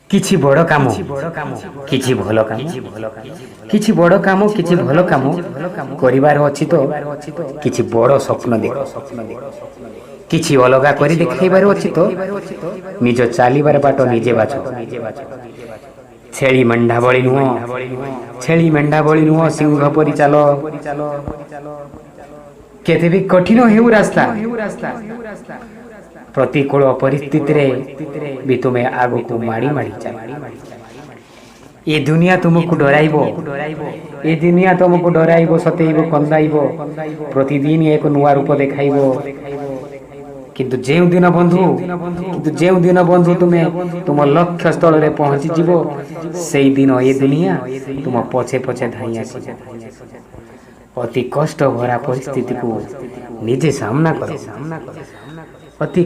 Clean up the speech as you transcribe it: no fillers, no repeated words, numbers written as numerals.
କିଛି ବଡ଼ କାମ କିଛି ଭଲ କାମ କିଛି ବଡ଼ କାମ କିଛି ଭଲ କାମ କରିବାର ଅଛି ତ କିଛି ବଡ଼ ସ୍ୱପ୍ନ ଦେଖ କିଛି ଅଲଗା କରି ଦେଖାଇବାର ଅଛି ତ ନିଜ ଚାଲିବାର ବାଟ ନିଜେ ବାଛ ଛେଳି ମେଣ୍ଢା ଭଳି ନୁହଁ ଛେଳି ମେଣ୍ଢା ଭଳି ନୁହଁ ସିଂହ ପରି ଚାଲ କେତେ ବି କଠିନ ହେଉ ରାସ୍ତା ପ୍ରତିକୂଳ ପରିସ୍ଥିତିରେ ବି ତୁମେ ଆଗକୁ ମାଡ଼ି ମାଡ଼ି ଚାଲ ଏ ଦୁନିଆ ତୁମକୁ ଡରାଇବ ଏ ଦୁନିଆ ତୁମକୁ ଡରାଇବ ସତେଇବ କନ୍ଦାଇବ ପ୍ରତିଦିନ ଏକ ନୂଆ ରୂପ ଦେଖାଇବ କିନ୍ତୁ ଯେଉଁଦିନ ବନ୍ଧୁ ତୁମେ ତୁମ ଲକ୍ଷ୍ୟ ସ୍ଥଳରେ ପହଞ୍ଚିଯିବ ସେଇଦିନ ଏ ଦୁନିଆ ତୁମ ପଛେ ପଛେ ଧାଇଁ ଆସିବ ଅତି କଷ୍ଟ ଭରା ପରିସ୍ଥିତିକୁ ନିଜେ ସାମ୍ନା କର ଅତି